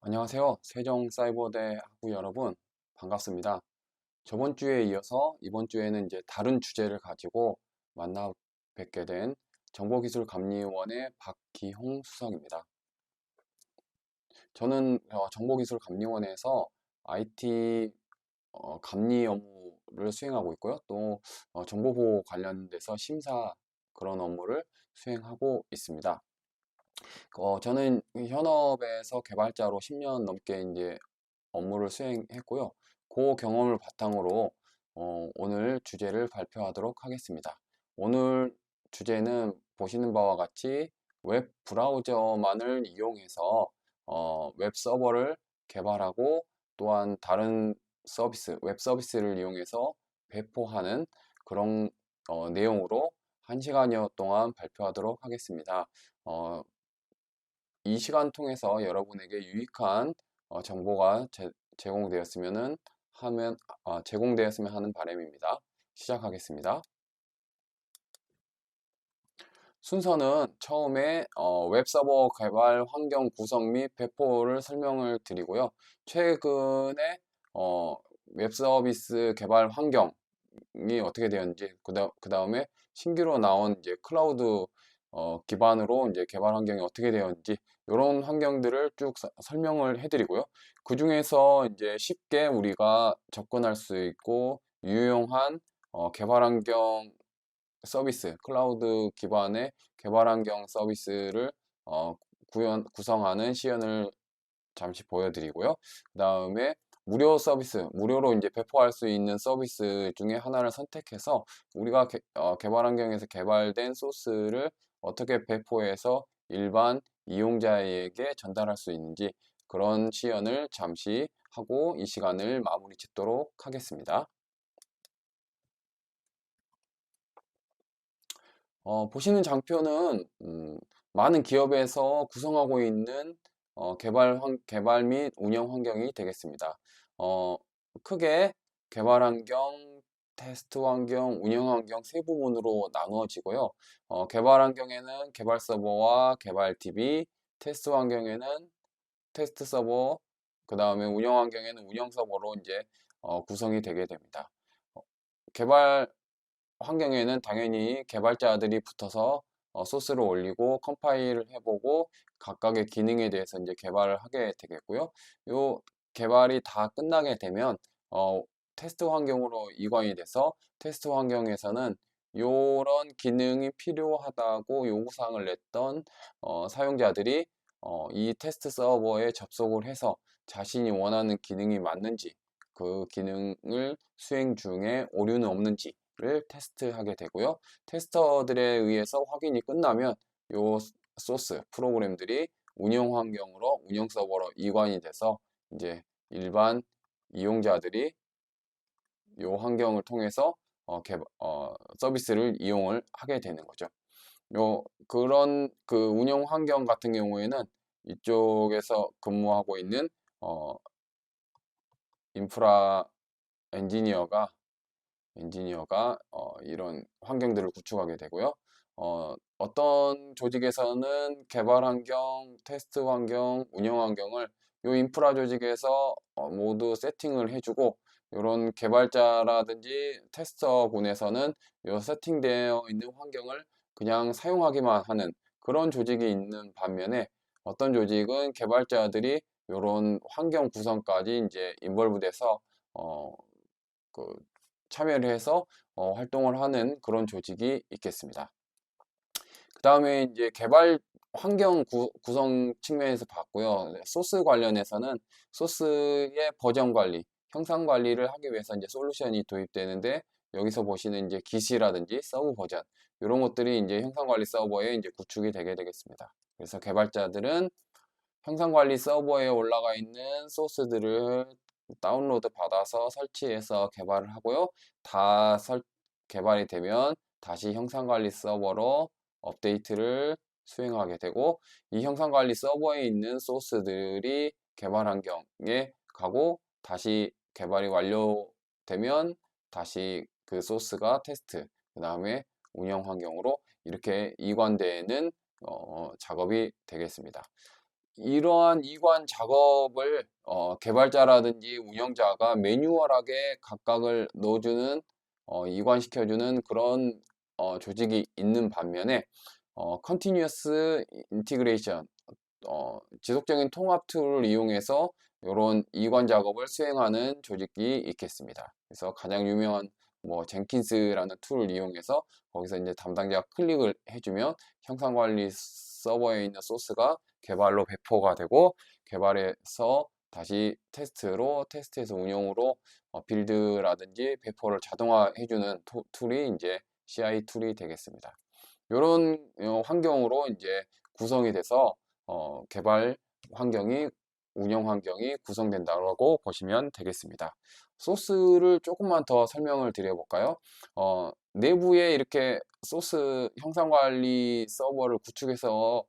안녕하세요. 세종사이버대 학우 여러분, 반갑습니다. 저번 주에 이어서 이번 주에는 이제 다른 주제를 가지고 만나 뵙게 된 정보기술감리원의 박기홍 수석입니다. 저는 정보기술감리원에서 IT 감리 업무를 수행하고 있고요. 또 정보보호 관련돼서 심사 그런 업무를 수행하고 있습니다. 저는 현업에서 개발자로 10년 넘게 이제 업무를 수행했고요. 그 경험을 바탕으로 오늘 주제를 발표하도록 하겠습니다. 오늘 주제는 보시는 바와 같이 웹 브라우저만을 이용해서 웹 서버를 개발하고 또한 다른 서비스, 웹 서비스를 이용해서 배포하는 그런 내용으로 1시간여 동안 발표하도록 하겠습니다. 어, 이 시간 통해서 여러분에게 유익한 정보가 제공되었으면 제공되었으면 하는 바람입니다. 시작하겠습니다. 순서는 처음에 웹서버 개발 환경 구성 및 배포를 설명을 드리고요. 최근에 어, 웹서비스 개발 환경이 어떻게 되었는지, 그 다음에 신규로 나온 이제 클라우드 기반으로 이제 개발 환경이 어떻게 되었는지 이런 환경들을 쭉 설명을 해드리고요. 그 중에서 이제 쉽게 우리가 접근할 수 있고 유용한 개발 환경 서비스, 클라우드 기반의 개발 환경 서비스를 구성하는 시연을 잠시 보여드리고요. 그 다음에 무료 서비스, 무료로 이제 배포할 수 있는 서비스 중에 하나를 선택해서 우리가 개발 환경에서 개발된 소스를 어떻게 배포해서 일반 이용자에게 전달할 수 있는지 그런 시연을 잠시 하고 이 시간을 마무리 짓도록 하겠습니다. 보시는 장표는 많은 기업에서 구성하고 있는 개발 및 운영 환경이 되겠습니다. 어, 크게 개발 환경, 테스트 환경, 운영 환경 세 부분으로 나누어지고요. 개발 환경에는 개발 서버와 개발 DB, 테스트 환경에는 테스트 서버, 그 다음에 운영 환경에는 운영 서버로 이제 구성이 되게 됩니다. 어, 개발 환경에는 당연히 개발자들이 붙어서 소스를 올리고 컴파일을 해보고 각각의 기능에 대해서 이제 개발을 하게 되겠고요. 요 개발이 다 끝나게 되면 어, 테스트 환경으로 이관이 돼서 테스트 환경에서는 요런 기능이 필요하다고 요구사항을 냈던 사용자들이 이 테스트 서버에 접속을 해서 자신이 원하는 기능이 맞는지 그 기능을 수행 중에 오류는 없는지 를 테스트하게 되고요. 테스터들에 의해서 확인이 끝나면 요 소스 프로그램들이 운영 환경으로 운영 서버로 이관이 돼서 이제 일반 이용자들이 요 환경을 통해서 서비스를 이용을 하게 되는 거죠. 그런 그 운영 환경 같은 경우에는 이쪽에서 근무하고 있는 어, 인프라 엔지니어가 이런 환경들을 구축하게 되고요. 어떤 조직에서는 개발 환경, 테스트 환경, 운영 환경을 이 인프라 조직에서 모두 세팅을 해주고 이런 개발자라든지 테스터군에서는 이 세팅되어 있는 환경을 그냥 사용하기만 하는 그런 조직이 있는 반면에 어떤 조직은 개발자들이 이런 환경 구성까지 이제 인벌브돼서 그 참여를 해서 활동을 하는 그런 조직이 있겠습니다. 그 다음에 이제 개발 환경 구성 측면에서 봤고요. 소스 관련해서는 소스의 버전 관리, 형상 관리를 하기 위해서 이제 솔루션이 도입되는데 여기서 보시는 이제 기시라든지 서브 버전 이런 것들이 이제 형상 관리 서버에 이제 구축이 되게 되겠습니다. 그래서 개발자들은 형상 관리 서버에 올라가 있는 소스들을 다운로드 받아서 설치해서 개발을 하고요. 다 개발이 되면 다시 형상관리 서버로 업데이트를 수행하게 되고 이 형상관리 서버에 있는 소스들이 개발 환경에 가고 다시 개발이 완료되면 다시 그 소스가 테스트 그 다음에 운영 환경으로 이렇게 이관되는 작업이 되겠습니다. 이러한 이관 작업을 개발자라든지 운영자가 매뉴얼하게 각각을 넣어주는 이관시켜주는 그런 조직이 있는 반면에 Continuous Integration 지속적인 통합 툴을 이용해서 이런 이관 작업을 수행하는 조직이 있겠습니다. 그래서 가장 유명한 뭐 젠킨스라는 툴을 이용해서 거기서 이제 담당자가 클릭을 해주면 형상 관리 서버에 있는 소스가 개발로 배포가 되고 개발해서 다시 테스트에서 운영으로 빌드라든지 배포를 자동화해주는 툴이 이제 CI 툴이 되겠습니다. 이런 환경으로 이제 구성이 돼서 개발 환경이 운영 환경이 구성된다고 보시면 되겠습니다. 소스를 조금만 더 설명을 드려볼까요? 내부에 이렇게 소스 형상 관리 서버를 구축해서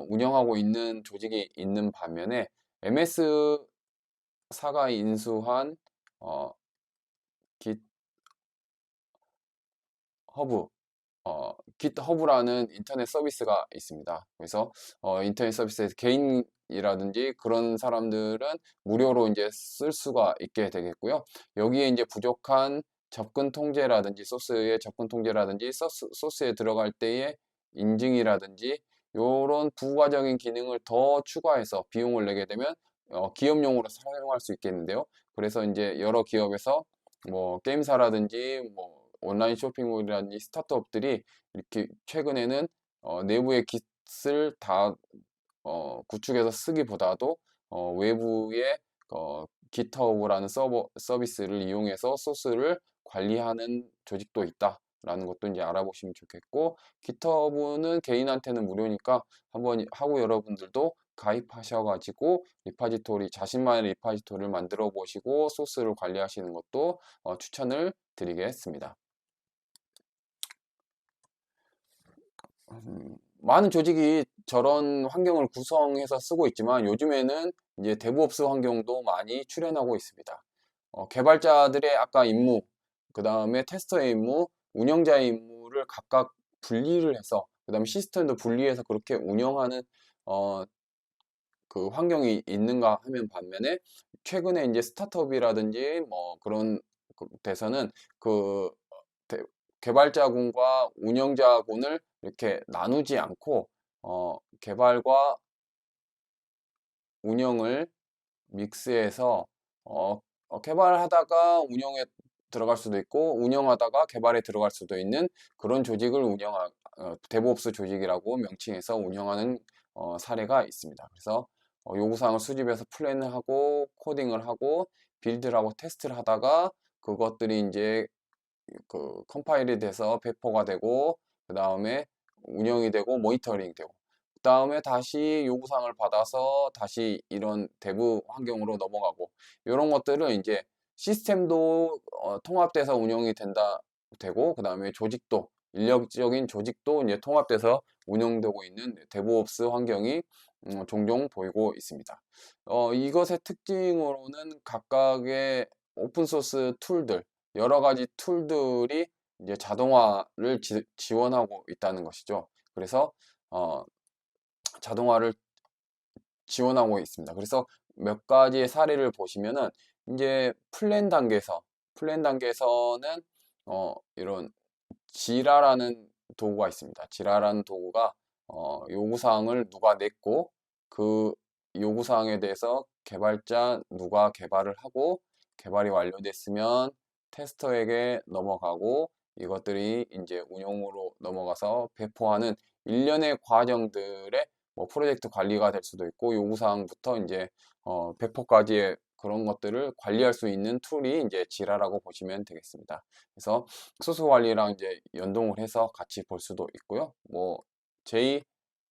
운영하고 있는 조직이 있는 반면에 MS사가 인수한 GitHub GitHub라는 인터넷 서비스가 있습니다. 그래서 인터넷 서비스에서 개인이라든지 그런 사람들은 무료로 이제 쓸 수가 있게 되겠고요. 여기에 이제 부족한 접근 통제라든지 소스의 접근 통제라든지 소스에 들어갈 때의 인증이라든지 이런 부가적인 기능을 더 추가해서 비용을 내게 되면 기업용으로 사용할 수 있겠는데요. 그래서 이제 여러 기업에서 뭐 게임사라든지 뭐 온라인 쇼핑몰이라든지 스타트업들이 이렇게 최근에는 내부의 깃을 다 구축해서 쓰기보다도 외부의 GitHub라는 서비스를 이용해서 소스를 관리하는 조직도 있다라는 것도 이제 알아보시면 좋겠고, GitHub는 개인한테는 무료니까 한번 하고 여러분들도 가입하셔가지고 자신만의 리파지토리를 만들어 보시고 소스를 관리하시는 것도 추천을 드리겠습니다. 많은 조직이 저런 환경을 구성해서 쓰고 있지만 요즘에는 이제 데브옵스 환경도 많이 출현하고 있습니다. 개발자들의 아까 임무, 그 다음에 테스터의 임무, 운영자의 임무를 각각 분리를 해서, 그 다음에 시스템도 분리해서 그렇게 운영하는 어, 그 환경이 있는가 하면 반면에 최근에 이제 스타트업이라든지 뭐 그런 데서는 그 대- 개발자군과 운영자군을 이렇게 나누지 않고 개발과 운영을 믹스해서 개발하다가 운영에 들어갈 수도 있고 운영하다가 개발에 들어갈 수도 있는 그런 조직을 데브옵스 조직이라고 명칭해서 운영하는 사례가 있습니다. 그래서 요구사항을 수집해서 플랜을 하고 코딩을 하고 빌드를 하고 테스트를 하다가 그것들이 이제 그 컴파일이 돼서 배포가 되고 그 다음에 운영이 되고 모니터링 되고 그 다음에 다시 요구사항을 받아서 다시 이런 대부 환경으로 넘어가고 이런 것들은 이제 시스템도 통합돼서 운영이 되고 그 다음에 조직도 인력적인 조직도 이제 통합돼서 운영되고 있는 데브옵스 환경이 종종 보이고 있습니다. 이것의 특징으로는 각각의 오픈소스 툴들 여러 가지 툴들이 이제 자동화를 지원하고 있다는 것이죠. 그래서 어, 자동화를 지원하고 있습니다. 그래서 몇 가지의 사례를 보시면은 이제 플랜 단계에서는 이런 지라라는 도구가 있습니다. 지라라는 도구가 요구사항을 누가 냈고 그 요구사항에 대해서 개발자 누가 개발을 하고 개발이 완료됐으면 테스터에게 넘어가고 이것들이 이제 운용으로 넘어가서 배포하는 일련의 과정들의 뭐 프로젝트 관리가 될 수도 있고 요구사항부터 이제 배포까지의 그런 것들을 관리할 수 있는 툴이 이제 지라라고 보시면 되겠습니다. 그래서 소스 관리랑 이제 연동을 해서 같이 볼 수도 있고요. 뭐 J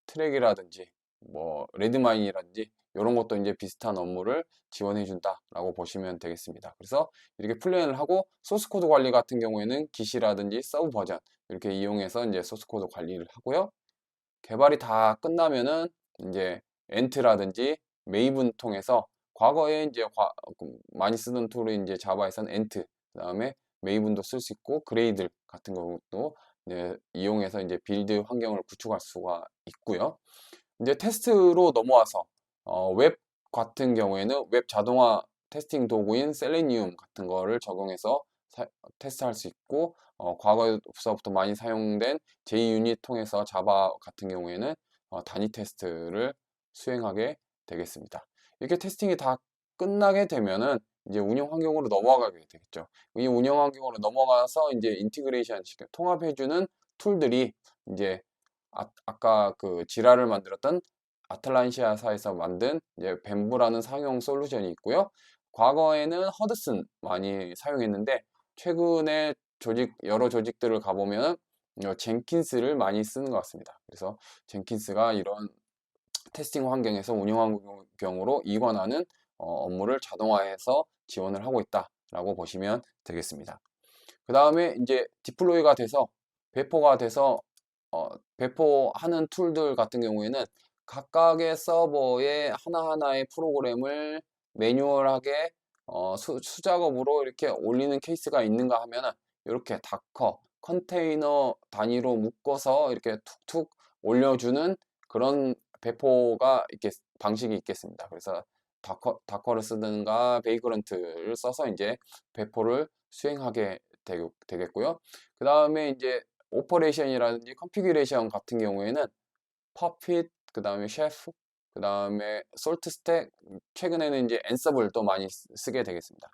트랙이라든지 뭐 레드마인이라든지 이런 것도 이제 비슷한 업무를 지원해 준다라고 보시면 되겠습니다. 그래서 이렇게 플랜을 하고 소스 코드 관리 같은 경우에는 기시라든지 서브 버전 이렇게 이용해서 이제 소스 코드 관리를 하고요. 개발이 다 끝나면은 이제 엔트라든지 메이븐 통해서 과거에 이제 많이 쓰던 툴이 이제 자바에서는 엔트, 그다음에 메이븐도 쓸 수 있고 그레이들 같은 것도 이제 이용해서 이제 빌드 환경을 구축할 수가 있고요. 이제 테스트로 넘어와서 웹 같은 경우에는 웹 자동화 테스팅 도구인 셀레니움 같은 거를 적용해서 테스트할 수 있고, 과거서부터 많이 사용된 JUnit 통해서 자바 같은 경우에는 단위 테스트를 수행하게 되겠습니다. 이렇게 테스팅이 다 끝나게 되면은 이제 운영 환경으로 넘어가게 되겠죠. 이 운영 환경으로 넘어가서 이제 인티그레이션 통합해주는 툴들이 이제 아까 그 지라를 만들었던 아틀란시아사에서 만든 이제 뱀부라는 상용 솔루션이 있고요. 과거에는 허드슨 많이 사용했는데 최근에 여러 조직들을 가보면 젠킨스를 많이 쓰는 것 같습니다. 그래서 젠킨스가 이런 테스팅 환경에서 운영 환경으로 이관하는 업무를 자동화해서 지원을 하고 있다라고 보시면 되겠습니다. 그 다음에 이제 디플로이가 돼서 배포가 돼서 배포하는 툴들 같은 경우에는 각각의 서버에 하나하나의 프로그램을 매뉴얼하게 수작업으로 이렇게 올리는 케이스가 있는가 하면은 이렇게 다커 컨테이너 단위로 묶어서 이렇게 툭툭 올려주는 그런 배포가 이렇게 방식이 있겠습니다. 그래서 다커를 쓰든가 베이그런트를 써서 이제 배포를 수행하게 되겠고요. 그 다음에 이제 오퍼레이션이라든지 컨피규레이션 같은 경우에는 퍼핏, 그 다음에 셰프, 그 다음에 솔트 스택, 최근에는 이제 앤서블도 많이 쓰게 되겠습니다.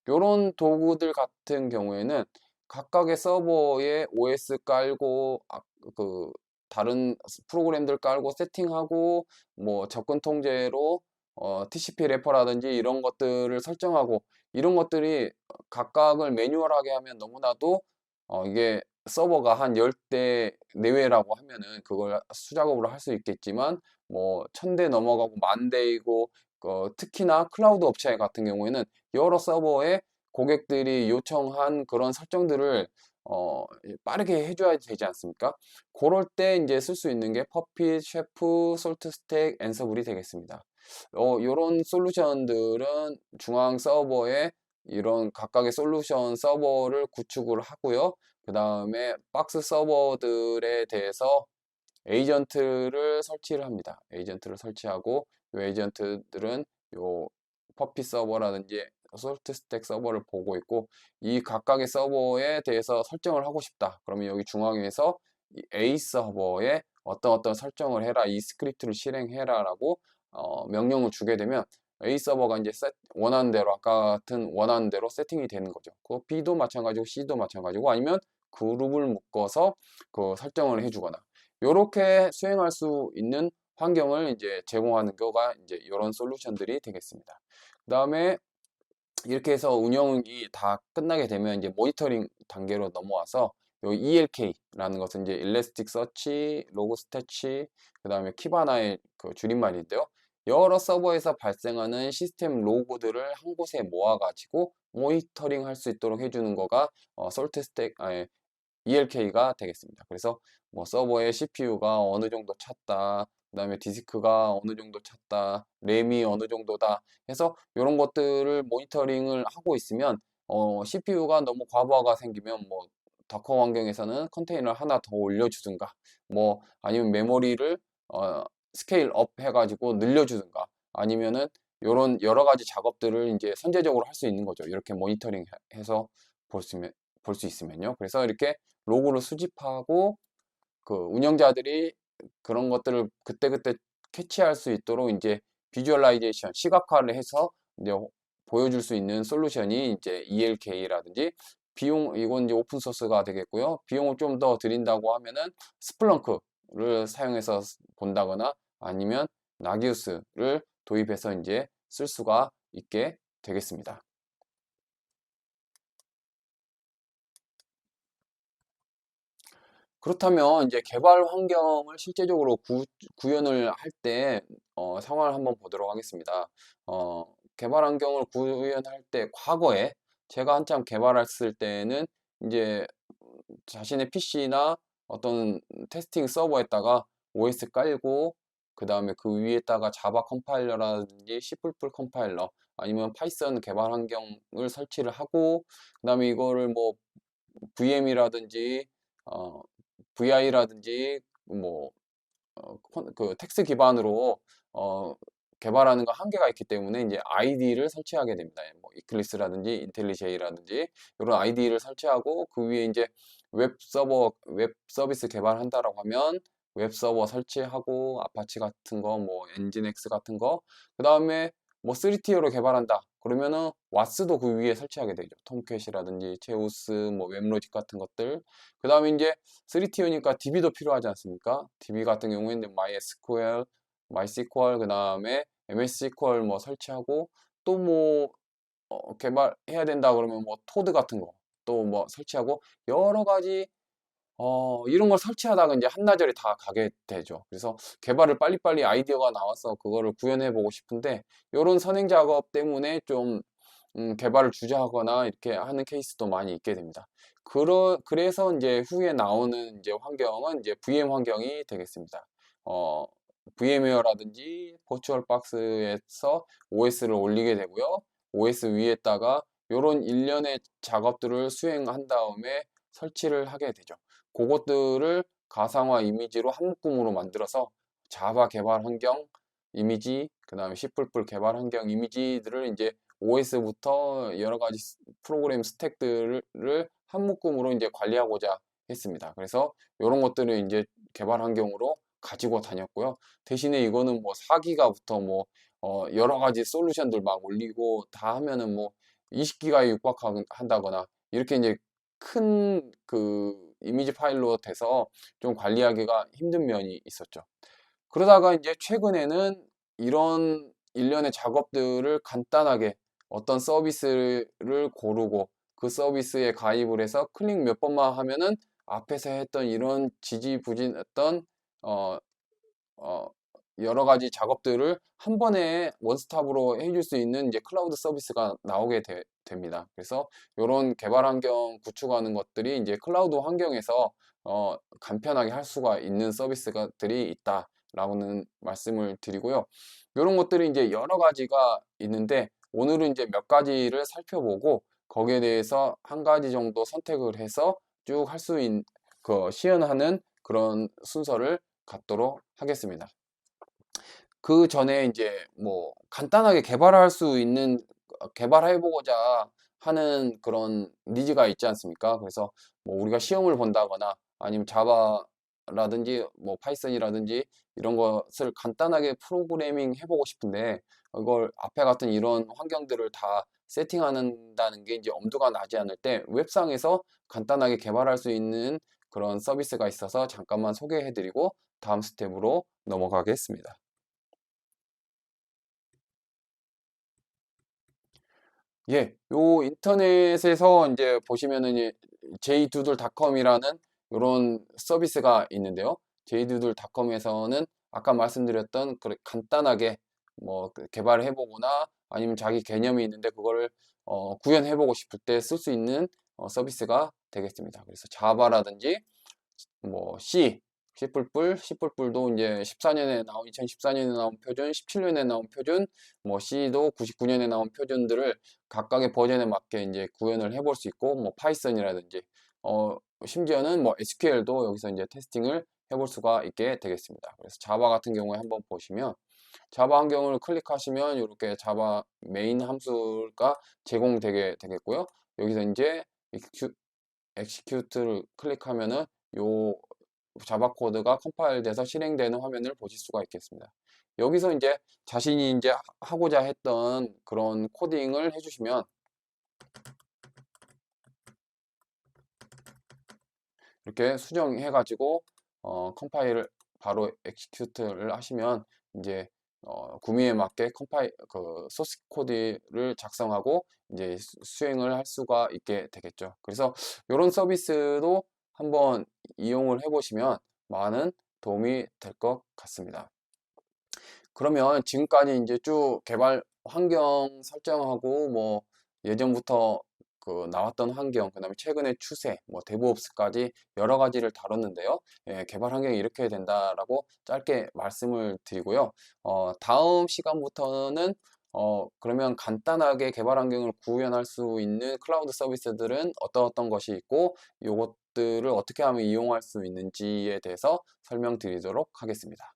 이런 도구들 같은 경우에는 각각의 서버에 OS 깔고 그 다른 프로그램들 깔고 세팅하고 뭐 접근 통제로 TCP 래퍼라든지 이런 것들을 설정하고 이런 것들이 각각을 매뉴얼하게 하면 너무나도 이게 서버가 한 10대 내외라고 하면은 그걸 수작업으로 할 수 있겠지만 뭐 1000대 넘어가고 10,000대이고 특히나 클라우드 업체 같은 경우에는 여러 서버에 고객들이 요청한 그런 설정들을 빠르게 해줘야 되지 않습니까? 그럴 때 이제 쓸 수 있는 게 퍼핏, 셰프, 솔트 스택, 앤서블이 되겠습니다. 요런 솔루션들은 중앙 서버에 이런 각각의 솔루션 서버를 구축을 하고요. 그 다음에 박스 서버들에 대해서 에이전트를 설치를 합니다. 에이전트를 설치하고 이 에이전트들은 요 퍼피 서버라든지 솔트 스택 서버를 보고 있고 이 각각의 서버에 대해서 설정을 하고 싶다. 그러면 여기 중앙에서 이 A 서버에 어떤 설정을 해라. 이 스크립트를 실행해라 라고 명령을 주게 되면 A 서버가 이제 원하는 대로 아까 같은 원하는 대로 세팅이 되는 거죠. 그 B도 마찬가지고 C도 마찬가지고 아니면 그룹을 묶어서 그 설정을 해주거나 이렇게 수행할 수 있는 환경을 이제 제공하는 거가 이제 이런 솔루션들이 되겠습니다. 그 다음에 이렇게 해서 운영이 다 끝나게 되면 이제 모니터링 단계로 넘어와서 요 ELK라는 것은 이제 일레스틱 서치, 로그 스태치, 그 다음에 키바나의 그 줄임말인데요. 여러 서버에서 발생하는 시스템 로그들을 한 곳에 모아가지고 모니터링 할 수 있도록 해주는 거가 솔트 스택, 아니, ELK가 되겠습니다. 그래서 뭐 서버의 CPU가 어느 정도 찼다, 그 다음에 디스크가 어느 정도 찼다, 램이 어느 정도다 해서 이런 것들을 모니터링을 하고 있으면 CPU가 너무 과부하가 생기면 뭐 다커 환경에서는 컨테이너를 하나 더 올려주든가 뭐 아니면 메모리를 스케일 업 해가지고 늘려주든가 아니면은 이런 여러 가지 작업들을 이제 선제적으로 할 수 있는 거죠. 이렇게 모니터링 해서 볼 수 있으면요. 그래서 이렇게 로그를 수집하고 그 운영자들이 그런 것들을 그때그때 캐치할 수 있도록 이제 비주얼라이제이션, 시각화를 해서 이제 보여줄 수 있는 솔루션이 이제 ELK라든지 이건 이제 오픈 소스가 되겠고요. 비용을 좀 더 드린다고 하면은 스플렁크를 사용해서 본다거나 아니면 나기우스를 도입해서 이제 쓸 수가 있게 되겠습니다. 그렇다면 이제 개발 환경을 실제적으로 구현을 할 때 상황을 한번 보도록 하겠습니다. 개발 환경을 구현할 때 과거에 제가 한참 개발했을 때는 이제 자신의 PC나 어떤 테스팅 서버에다가 OS 깔고 그 다음에 그 위에다가 자바 컴파일러라든지 C++ 컴파일러 아니면 파이썬 개발 환경을 설치를 하고 그 다음에 이거를 뭐 VM이라든지 VI라든지 뭐 그 텍스트 기반으로 어, 개발하는 거 한계가 있기 때문에 이제 아이디를 설치하게 됩니다. 뭐 이클립스라든지 인텔리제이라든지 이런 아이디를 설치하고 그 위에 이제 웹 서비스 개발한다라고 하면 웹 서버 설치하고 아파치 같은 거, 뭐 엔진엑스 같은 거, 그 다음에 뭐 3티어로 개발한다. 그러면은 와스도 그 위에 설치하게 되죠. 톰캣이라든지 제우스, 뭐 웹로직 같은 것들. 그 다음에 이제 3티어니까 DB도 필요하지 않습니까? DB 같은 경우에는 MySQL, MySQL, 그 다음에 MSSQL 뭐 설치하고 또 뭐 개발해야 된다 그러면 뭐 토드 같은 거 또 뭐 설치하고 여러 가지 이런 걸 설치하다가 이제 한나절이 다 가게 되죠. 그래서 개발을 빨리빨리 아이디어가 나와서 그거를 구현해 보고 싶은데 이런 선행 작업 때문에 좀 개발을 주저하거나 이렇게 하는 케이스도 많이 있게 됩니다. 그래서 이제 후에 나오는 이제 환경은 이제 VM 환경이 되겠습니다. 어, VM웨어라든지 버추얼 박스에서 OS를 올리게 되고요. OS 위에다가 이런 일련의 작업들을 수행한 다음에 설치를 하게 되죠. 그것들을 가상화 이미지로 한 묶음으로 만들어서 자바 개발 환경 이미지, 그 다음에 C++ 개발 환경 이미지들을 이제 OS부터 여러 가지 프로그램 스택들을 한 묶음으로 이제 관리하고자 했습니다. 그래서 이런 것들을 이제 개발 환경으로 가지고 다녔고요. 대신에 이거는 뭐 4기가부터 뭐 여러 가지 솔루션들 막 올리고 다 하면은 뭐 20기가에 육박한다거나 이렇게 이제 큰 그 이미지 파일로 돼서 좀 관리하기가 힘든 면이 있었죠. 그러다가 이제 최근에는 이런 일련의 작업들을 간단하게 어떤 서비스를 고르고 그 서비스에 가입을 해서 클릭 몇 번만 하면은 앞에서 했던 이런 지지부진했던 어, 어, 여러 가지 작업들을 한 번에 원스톱으로 해줄 수 있는 이제 클라우드 서비스가 나오게 됩니다. 그래서 이런 개발 환경 구축하는 것들이 이제 클라우드 환경에서 간편하게 할 수가 있는 서비스들이 있다라고는 말씀을 드리고요. 이런 것들이 이제 여러 가지가 있는데 오늘은 이제 몇 가지를 살펴보고 거기에 대해서 한 가지 정도 선택을 해서 쭉 할 수 있는 시연하는 그런 순서를 갖도록 하겠습니다. 그 전에 이제 뭐 간단하게 개발할 수 있는 개발해보고자 하는 그런 니즈가 있지 않습니까? 그래서 뭐 우리가 시험을 본다거나 아니면 자바라든지 뭐 파이썬이라든지 이런 것을 간단하게 프로그래밍 해보고 싶은데 이걸 앞에 같은 이런 환경들을 다 세팅한다는 게 이제 엄두가 나지 않을 때 웹상에서 간단하게 개발할 수 있는 그런 서비스가 있어서 잠깐만 소개해드리고 다음 스텝으로 넘어가겠습니다. 예, 요 인터넷에서 이제 보시면은 jdoodle.com이라는 이런 서비스가 있는데요. jdoodle.com에서는 아까 말씀드렸던 그 간단하게 뭐그 개발을 해보거나 아니면 자기 개념이 있는데 그거를 구현해보고 싶을 때 쓸 수 있는 서비스가 되겠습니다. 그래서 자바라든지 뭐 C++도 이제 2014년에 나온 표준, 17년에 나온 표준, 뭐 C도 99년에 나온 표준들을 각각의 버전에 맞게 이제 구현을 해볼 수 있고, 뭐 파이썬이라든지, 심지어는 뭐 SQL도 여기서 이제 테스팅을 해볼 수가 있게 되겠습니다. 그래서 자바 같은 경우에 한번 보시면, 자바 환경을 클릭하시면 이렇게 자바 메인 함수가 제공되게 되겠고요. 여기서 이제 execute를 클릭하면은 요 자바 코드가 컴파일 돼서 실행되는 화면을 보실 수가 있겠습니다. 여기서 이제 자신이 이제 하고자 했던 그런 코딩을 해주시면 이렇게 수정해 가지고 컴파일을 바로 execute를 하시면 이제 구미에 맞게 컴파일 그 소스 코드를 작성하고 이제 수행을 할 수가 있게 되겠죠. 그래서 이런 서비스도 한번 이용을 해보시면 많은 도움이 될 것 같습니다. 그러면 지금까지 이제 쭉 개발 환경 설정하고 뭐 예전부터 그 나왔던 환경, 그다음에 최근의 추세, 뭐 데브옵스까지 여러 가지를 다뤘는데요. 예, 개발 환경이 이렇게 된다라고 짧게 말씀을 드리고요. 다음 시간부터는 그러면 간단하게 개발 환경을 구현할 수 있는 클라우드 서비스들은 어떤 것이 있고 요것들을 어떻게 하면 이용할 수 있는지에 대해서 설명드리도록 하겠습니다.